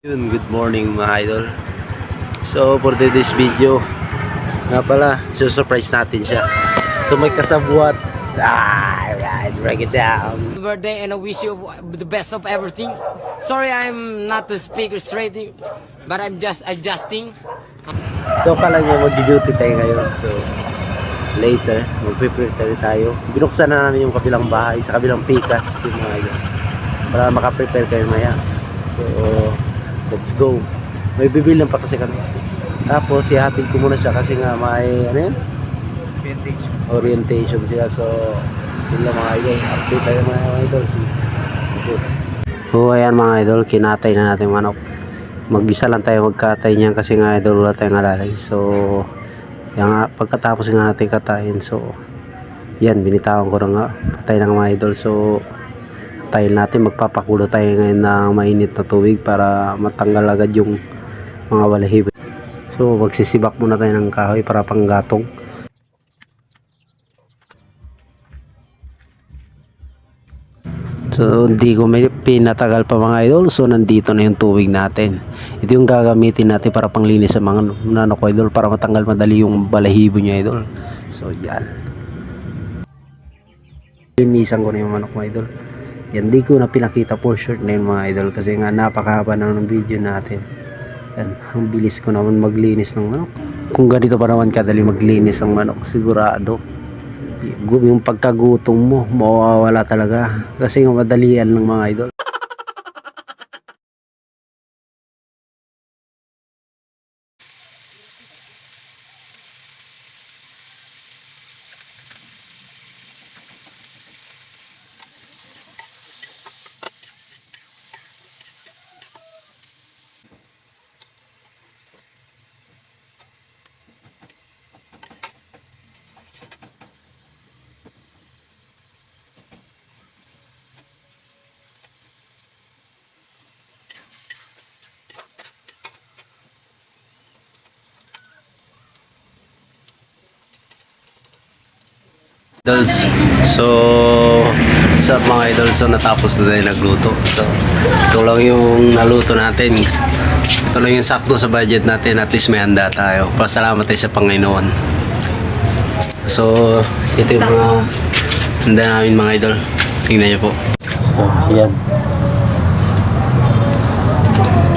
Good morning mga idol. So for today's video, nga pala, susurprise natin siya. So may kasabuat. Alright, break it down. Birthday, and I wish you the best of everything. Sorry, I'm not the speaker straight, but I'm just adjusting. So kala nyo mag-duty tayo ngayon. So later, mag-prepare tayo. Binuksan na namin yung kabilang bahay sa kabilang pikas yung mga idol, para makaprepare kayo maya. So let's go. May bibilang pa kasi kami. Tapos ihatid ko muna siya kasi nga may ano yun? Orientation siya. So yun lang mga idol. Update tayo mga idol. So ayan mga idol, kinatay na natin manok. Mag-isa lang tayo magkatay niyan kasi nga idol wala tayong alalay. So yan, pagkatapos nga natin katayin, so yan, binitawan ko na nga patay ng mga idol. So tayo natin, magpapakulo tayo ngayon ng mainit na tubig para matanggal agad yung mga balahibo. So magsisibak muna tayo ng kahoy para panggatong. So hindi ko may pinatagal pa mga idol. So nandito na yung tubig natin. Ito yung gagamitin natin para panglinis sa mga manok idol, para matanggal madali yung balahibo niya idol. So yan, linisan ko na yung manok mga idol. Yan, di ko na pinakita for short na yun mga idol kasi nga napakahaba na ng video natin. Yan, ang bilis ko naman maglinis ng manok. Kung ganito pa naman kadali maglinis ng manok, sigurado yung pagkagutom mo mawawala talaga kasi nga madalian ng mga idol. Idols, so sa mga idols, so natapos na tayo nagluto. So ito lang yung naluto natin. Ito lang yung sakto sa budget natin. At least may handa tayo. Pasalamat tayo sa Panginoon. So ito yung mga handa namin mga idol. Tingnan nyo po. So yan.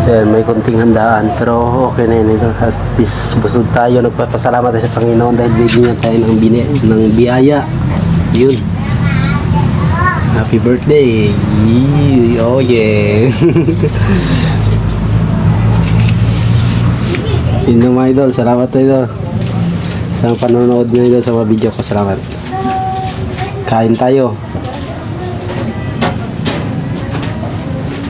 Yan, may konting handaan pero okay na yun ito. At least busog tayo. Nagpapasalamat tayo sa Panginoon dahil bibigyan tayo ng biyaya. Yun. Happy birthday. Oh yeah. Yun na mga idol. Salamat tayo sa panonood nyo idol sa mga video ko. Salamat. Kain tayo.